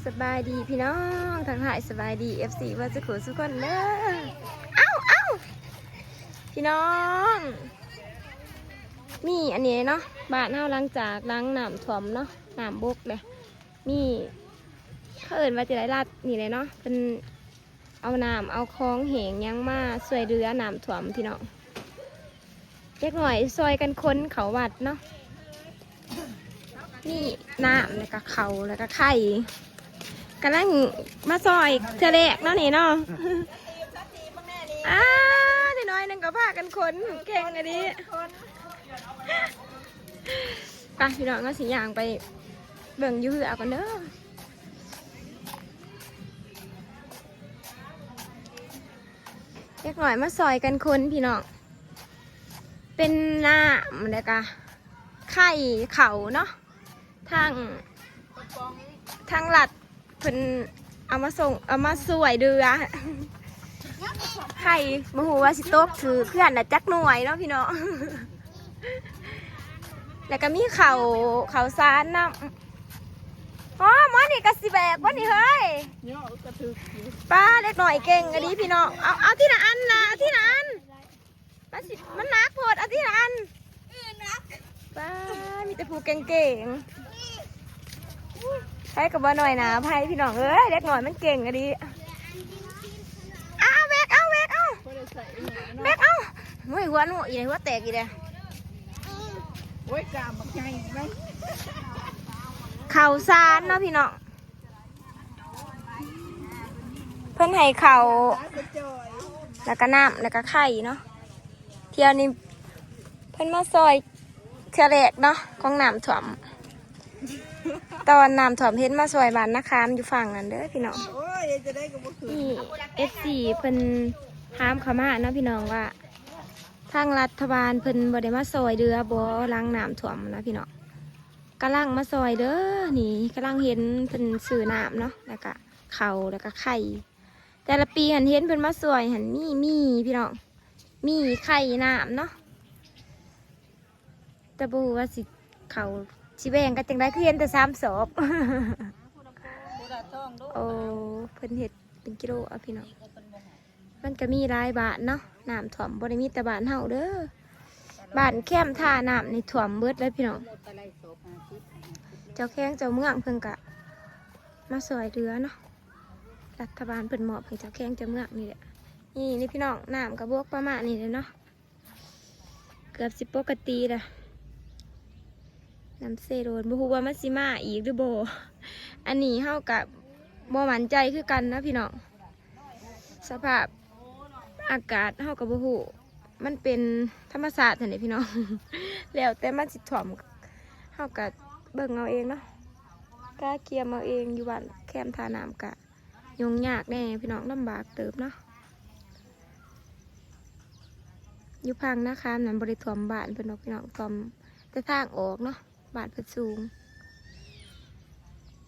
สบายดีพี่น้องทางหายสบายดี FC ว่าจะขอสุกคนเด้อเอ้าพี่น้องมีอันนี้เนาะบ้านเฮาหลังจากล้างน้ำท่วมเนาะน้ำบกเลยมีเขาเอิ้นว่าจะได้ลาดนี่เลยเนาะเป็นเอาน้ำเอาคลองเหงยังมาช่วยเรือน้ำท่วมพี่น้องเล็กหน่อยซอยกันค้นเขาวัดเนาะนี่น้ำแล้วก็เขาแล้วก็ไข่กำลังมาซอยเธอแรกเนาะนี่เนาะเดี๋ยวน้อยนึงก็พากันคนเก่งอันนี้ไปพี่น้องก็สิย่างไปเบิ่งอยู่เหือกันเด้อเล็กหน่อยมาซอยกันคนพี่น้องเป็นน้ำแล้วก็ไข่เขาเนาะทางหลัดเพิ่นเอามาส่งเอามาสวยเรือไข่มหูว่าสิโต๊กถือเพื่อนน่ะจักหน่วยเนาะพี่น้องแล้วก็มีเขาซานน้ำอ๋อหมอนี่กะสิแบกวะนี่เฮ้ยป้าเล็กหน่อยเก่งอันนี้พี่น้องเอาที่ละอันนะเอาที่ละอันมันนักโพดเอาที่ละอันป้ามีแต่ผู้เก่งไพ่กับว่าหน่อยนะไพ่พี่น้องเอ้ยเล็กหน่อยมันเก่งอะดิเอาแบกเอาหัวหนูอีหัวแตกอีเลยโอ้ยกามบักใหญ่ไหมเข่าซานเนาะพี่น้องเพิ่นให้เข่าแล้วก็น้ำแล้วก็ไข่เนาะเที่ยวนี้เพิ่นมาซอยเทือแรกเนาะของน้ำถ่วมตอนน้ำถ่วมเห็นมาซอยบ้านนาคามอยู่ฝั่งนั้นเด้อพี่น้องนี่FCเพิ่นถามเขามาเนาะพี่น้องว่าทางรัฐบาลเพิ่นบ่ได้มาซอยเรือบ่ล้างน้ำถ่วมนะพี่น้องกำลังมาซอยเด้อนี่กำลังเห็นเพิ่นซื้อน้ำเนาะแล้วก็เขาแล้วก็ไข่แต่ละปีเห็นเพิ่นมาซอยมีพี่น้องมีไข่น้ำเนาะแต่บ่รู้ว่าสิเขาสิแบ่งกันจังได๋คือเห็นแต่3 ศพโอ้เพิ่นเฮ็ดเป็นกิโลเอาพี่น้องมันก็มีหลายบ้านเนาะน้ำท่วมบ่ได้มีแต่บ้านเฮาเด้อบ้านแคมท่าน้ำในท่วมเบิดเลยพี่น้องเจ้าแข้งเจ้าเมืองเพิ่นก็มาซอยเรือเนาะรัฐบาลเพิ่นมอบให้เจ้าแข้งเจ้าเมืองนี่แหละนี่พี่น้องน้ำก็บวกประมาณนี้เลยเนาะเกือบสิปกติละน้ำเซโดนบ่ฮู้ว่ามันสิมาอีกหรือบ่อันนี้เฮากับบ่มั่นใจคือกันนะพี่น้องสภาพอากาศเฮากับบ่ฮู้มันเป็นธรรมชาตินี่พี่น้องแล้วแต่มันสิถ่วมเฮากับเบิ่งเอาเองเนาะกะเกียมเอาเองอยู่บ้านแคมทาน้ำกะยุ่งยากแน่พี่น้องลำบากเติบเนาะอยู่พังนะคะนั่นบ่ได้ถ่วมบ้านเพิ่นเนาะพี่น้องถ่วมแต่ทางออกเนาะบ้านเพิ่นสูง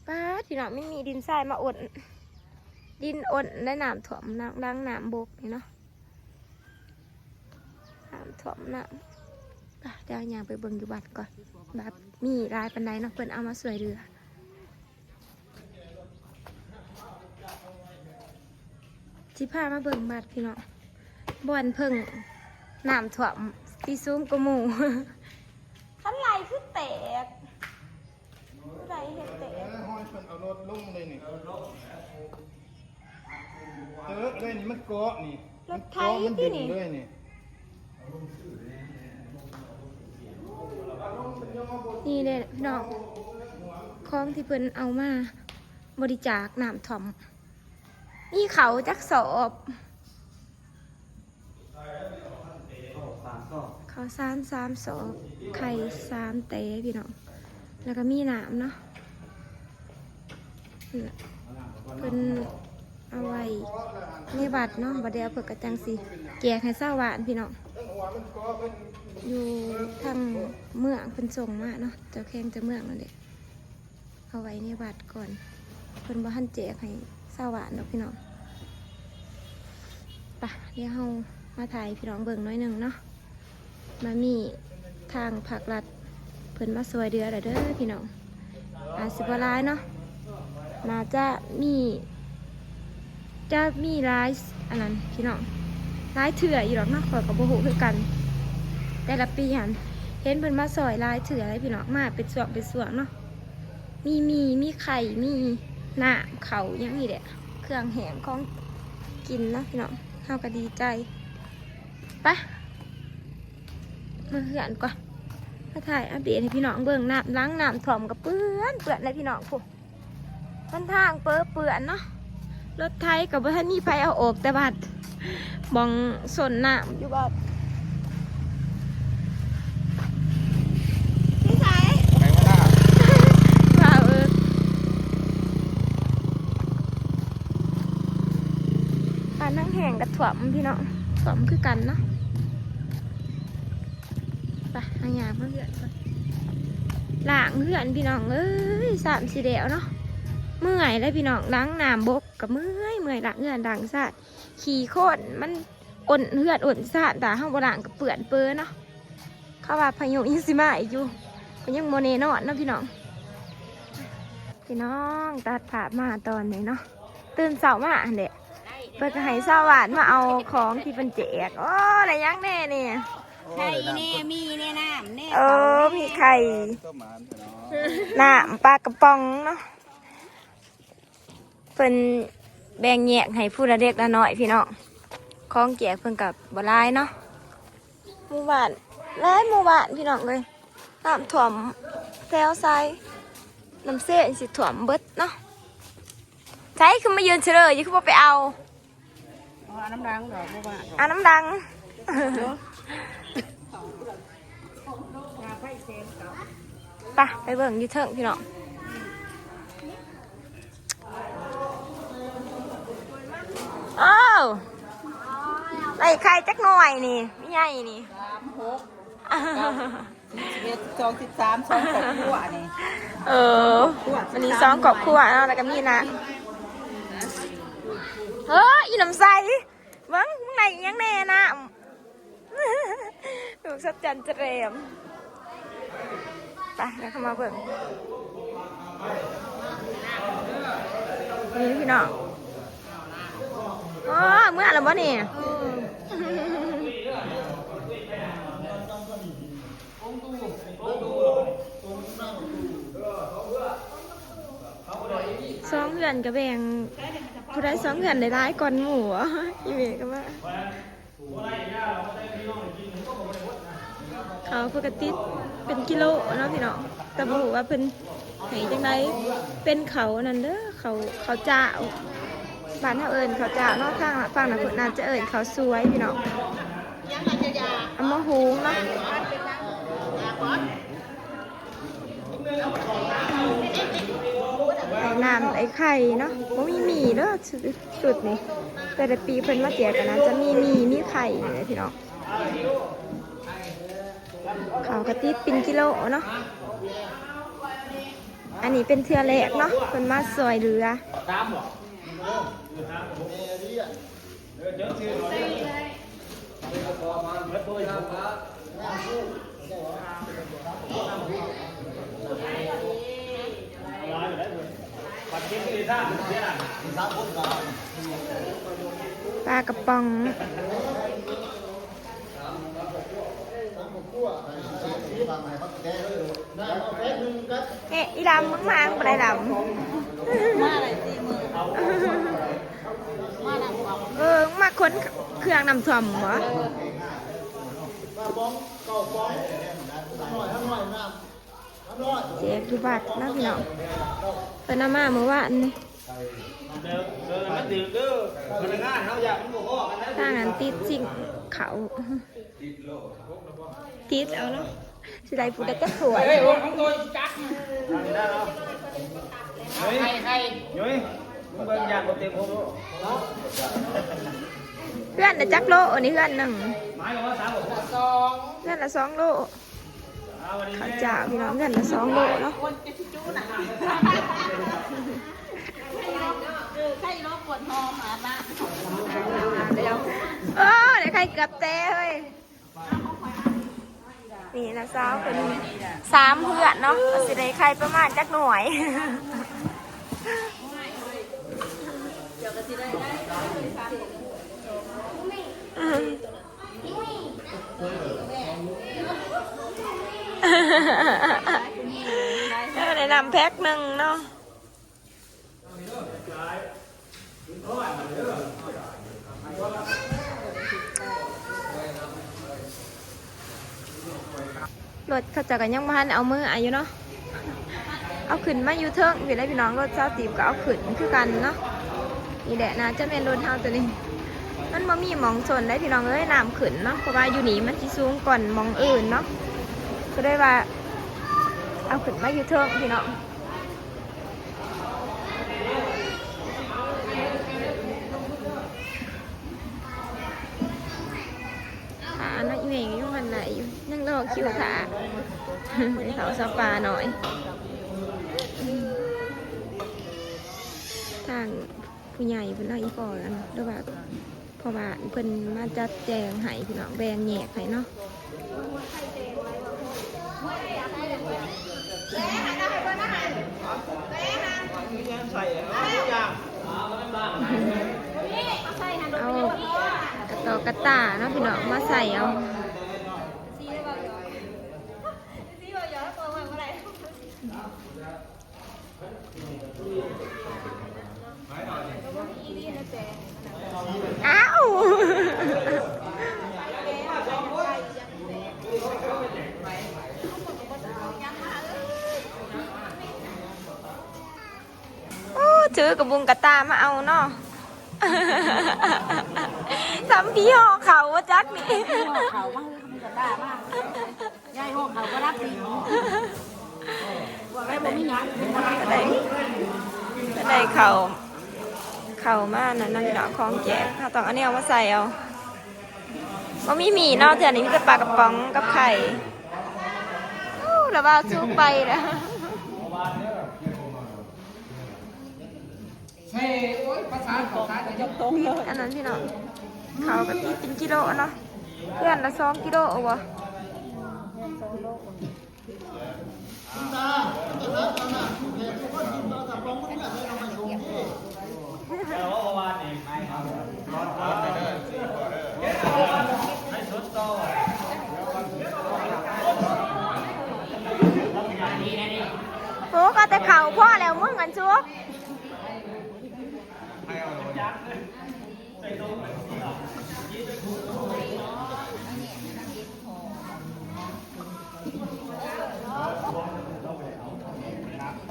ป้าพี่น้องไม่มีดินทรายมาอดดินอดได้น้ำถ่วมดังน้ำบกนี่เนาะน้ำถ่วมน้ำเดี๋ยวย่างไปเบิ่งอยู่บัดก่อนแบบมีรายปันไดเนาะเพิ่นเอามาสวยเรือสิพามาเบิ่งบัดพี่น้องบ่อนเพิ่งน้ำถ่วมที่ซุ้มกระหมูขันไหลคือแตกไหลเห็ดแตกห้อยเอารถลงเลยนี่เลยนี่มันเกาะนี่รถไทยที่นี่เลยนี่นี่เลยพี่น้องของที่เพิ่นเอามาบริจาคน้ำถ่อมนี่เขาจักสอบเขา3 ศอกไข่3 เต๋พี่น้องแล้วก็มีน้ำเนาะเพิ่นเอาไว้ในบัตรเนาะบัตรเดียวเพิ่นกระจังสิแจกให้ชาวบ้านพี่น้องอยู่ทางเมืองเพิ่นส่งมาเนาะเจ้าแข้งเจ้าเมืองนั่นแหละเอาไว้ในบัตรก่อนเพิ่นบ่ทันแจกให้ชาวบ้านเนาะพี่น้องไปเดี๋ยวเฮามาถ่ายพี่น้องเบิ่งน้อยหนึ่งเนาะมามีทางภาครัฐเพิ่นมาช่วยเรือเด้อพี่น้องอาจสิบ่หลายเนาะ น่าจะมีร้ายอันนั้นพี่น้องร้ายเถื่ออยู่หรอกเนาะขอยกับโบหูคือกันแต่ละปีหันเห็นเพิ่นมาซอยร้ายเถื่ออะไรพี่น้องมาเป็นส่วนเนาะมีไข่มีหน้าเขายังมีแหละเครื่องแหงของกินเนาะพี่น้องเฮาก็ดีใจไปมาเหือนก่อนมาถ่ายอัปเดตให้พี่น้องเบิ่งน้ำล้างน้ำถ่วมกับเปื้อนเลยพี่น้องผู้มันทางเปื้อนเนาะรถไทยกับว่าท่านนี่ไปเอาออกแต่บัดมองสนน้ำอยู่บัดพี่ชาย ไปมาหน้า ว่าปานนั่งแห่งกับถ่วมพี่น้องถ่วมคือกันเนาะไปหายาเพื่อนก่อนหลังเพื่อนพี่น้องเอ้ย3-4เดียวเนาะเมื่อยแล้วพี่น้องล้างน้ำบกกับเมื่อยหลังเงื่อนดังสาดขี่โคตรมันอ่นเพื่อนอ่นสาดแต่ห้างโบราณกับเปื่อนเปื้อเนาะเขาว่าพายุยังสิมาอีกอยู่ก็ยังโมเนนอนเนาะพี่น้องตัดผ่ามาตอนนี้เนาะตื่นเสาร์มาอันเด็กเปิดกระหายเสาหวานมาเอาของที่เป็นแจกโอ้อะไรยังแน่เนี่ย ไข่แน่มีแน่น้ำแน่ มีไข่น้ำปลากระป๋องเนาะเพิ่นแบ่งแยกให้ผู้ละเล็กละน้อยพี่น้องของแจกเพิ่นกับบลายเนาะหมู่บ้านพี่น้องเลยน้ำถ่วมแซวไซน้ำเส้นสิถ่วมเบิดเนาะใช้คือมายืนเฉลยอยู่คือว่าไปเอาน้ำดังดอกบัว น้ำดังไปเบิ่งอยูเทิงพี่น้องอ้าวไอ้ไข่จักหน่อยนี่ไม่ใหญ่นี่11 12 13 2 ครอบครัวนี่วันนี้2ครอบครัวเนาะแล้วก็มีนะอีน้ำใสเบิ้งมึงไหนยังแน่นะดูสัจจันเจริญไปแล้วเข้ามาเบิ่งนี่พี่น้องเมื่อไรบ่เนี่ย2เดือนกับแบ่งผู้ได้2เดือนได้ร้ายก่อนหมูอีเมก็มาเขาปกติเป็นกิโลเนาะพี่น้องแต่บอกว่าเป็นไหนจังไดเป็นเขานั่นเด้อเขาเจ้าบ้านเขาเอิญเขาเจ้าเนาะข้างฝั่งนั้นน่าจะเอิญเขาสวยพี่น้องเอามาหุงเนาะไอ้น้ำไอ้ไข่เนาะว่ามีเด้อสุดนี่แต่ละปีเพิ่นมาแจกกันนะจะมีไข่เลยพี่น้องเขากระติดเป็นกิโลเนาะอันนี้เป็นเทือแรกเนาะเพิ่นมาซอยเรือปลากระป๋องอีดำมึงมาอะไรดำมาอะไรตีมือมาดังบอกมาค้นเครื่องนำถ่วมเหรอเจ๊ดูบัตรนะพี่น้องเป็นอาม่าเมื่อวานนี่ถ้างั้นติดจริงเขาติดเอาเนาะสิได้ผู้ใดจะสวยเพื่อนจะจักโลอันนี้เพื่อนหนึ่งเพื่อนละ2 โลข้าวจ่าพี่น้องเพื่อนละ2 โลเนาะไข่รบปวดหอมมาบ้างเดี๋ยวใครกับเต้เฮ้ยนี่นะสาวเป็น3 เพื่อนเนาะสิได้ใครประมาณจักหน่วย แนะนำแพ็คหนึ่งเนาะรถเขาจะกันยังพันเอามืออายุเนาะเอาขึ้นมาอยู่เทิงอยู่ได้พี่น้องรถเจ้าตีบก็เอาขึ้นคือกันเนาะนี่แหละนะจะเป็นรถเท่าตัวนี้มันบ่มีหมองชนได้พี่น้องเอ้ยน้ำขึ้นเนาะเพราะว่าอยู่นี่มันที่สูงก่อนหมองอื่นเนาะก็ได้ว่าเอาขึ้นมาอยู่เทิงพี่น้องขาเนาะอีเมงยังมันไหนอยู่นั่งรอคิวขาให้เขาสปาหน่อยทางผู้ใหญ่เพิ่นเอาอีปอกันด้วยว่าเพราะว่าเพิ่นมาจัดแจงให้พี่น้องแบ่งแยกให้เนาะเอากระตอกกระตาเนาะพี่น้องมาใส่เอาอ้าวถือกระบุงกระตามาเอาเนาะสามพี่ห่อเขาว่าจักนี่ห่อเขาบ้างมีกระด้ามากยายห่อเขาก็รักดีไม่บ่มีหยังได้เขามานั่นนั่นเนาะของแจกเขาต้องเอาเนี่ยมาใส่เอาว่ามีหมี่เนาะเดี๋ยวนี้มีแต่ปลากระป๋องกับไข่แล้วว่าสู้ไปนะอันนั้นพี่น้องเขาก็ตีเป็นกิโลเนาะเพื่อนละ2 กิโลเอาวะโอ้ก็แต่เข่าพ่อแล้วมึงกันชุบ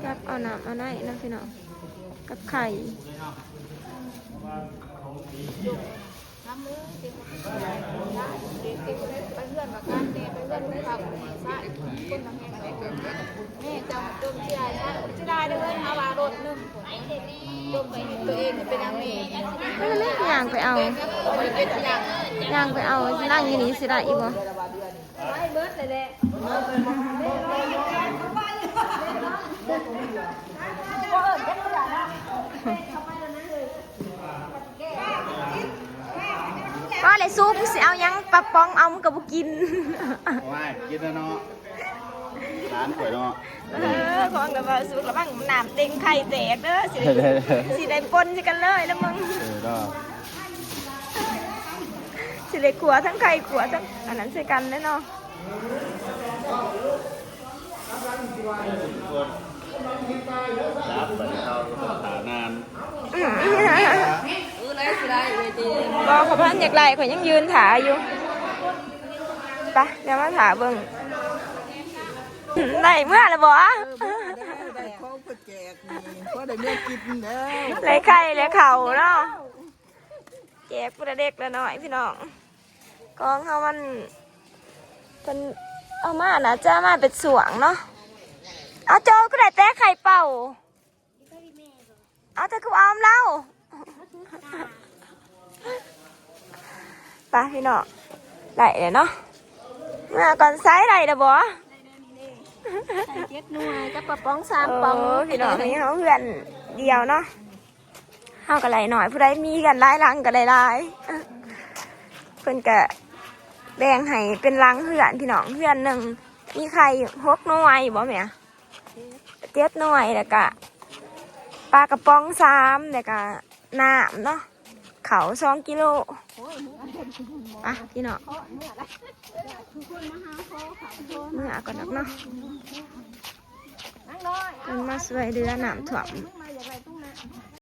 กับเอาน้ำเอาไหนนะพี่น้องกับไข่ไปเพื่อนกับการเตะไปเพื่อนลูกขับใช่คนทำงานแม่จำจมเสียนะจะได้เลยมาวารถนึงจมไปตัวเองเป็นนางเมย์ก็เล่นยางไปเอายางไปเอานั่งอย่างนี้สิได้อีกบ่ไม่เบิร์ดเลยแหละก็เลยซุปสิเอายังปลาปองเอามันกับบุกินว้ายกินแล้วเนาะร้านสวยเนาะของแบบว่าสุกแล้วบ้างน้ำเต็งไข่แตกเด้อสิได้ปนสิกันเลยแล้วมึงสิได้ขัวทั้งไข่ขัวทั้งอันนั้นใส่กันเลยเนาะรับไปเข้าตานานบอกเขาพันอยากไล่ข่อยยังยืนถาอยู่ไปเดี๋ยวมาถาเบิ่งไล่เมื่อไรบ่ได้ของไปแจกนี่เพราะได้เมื่อกินเด้อไล่ไข่ไล่เข่าเนาะแจกผู้เด็กละหน่อยพี่น้องกองเขามันเป็นเอามานะจะมาเป็นสวงเนาะเอาโจก็ได้แต่ไข่เป่าเอาแต่กูออมเล่าไปพี่น้องไหลเลยเนาะมาก่อนไซส์ไหลเด้อบ่7 หน่วยกับกระป๋อง3 ป๋องพี่น้องนี่เขาเพื่อนเดียวเนาะเฮาก็ไหลหน่อยผู้ใดมีกันหลายลังก็หลายเพิ่นก็แบ่งให้เป็นลังเพื่อนพี่น้องเพื่อนหนึ่งมีไข่6 หน่วยบ่แม่7 หน่วยแล้วก็ปลากระป๋อง3แล้วก็น้ำเนาะเขา2 กิโลอ่ะพี่น้อง เมื่อก่อนนักเนาะมันมาสวยเดือน้ำถ่วม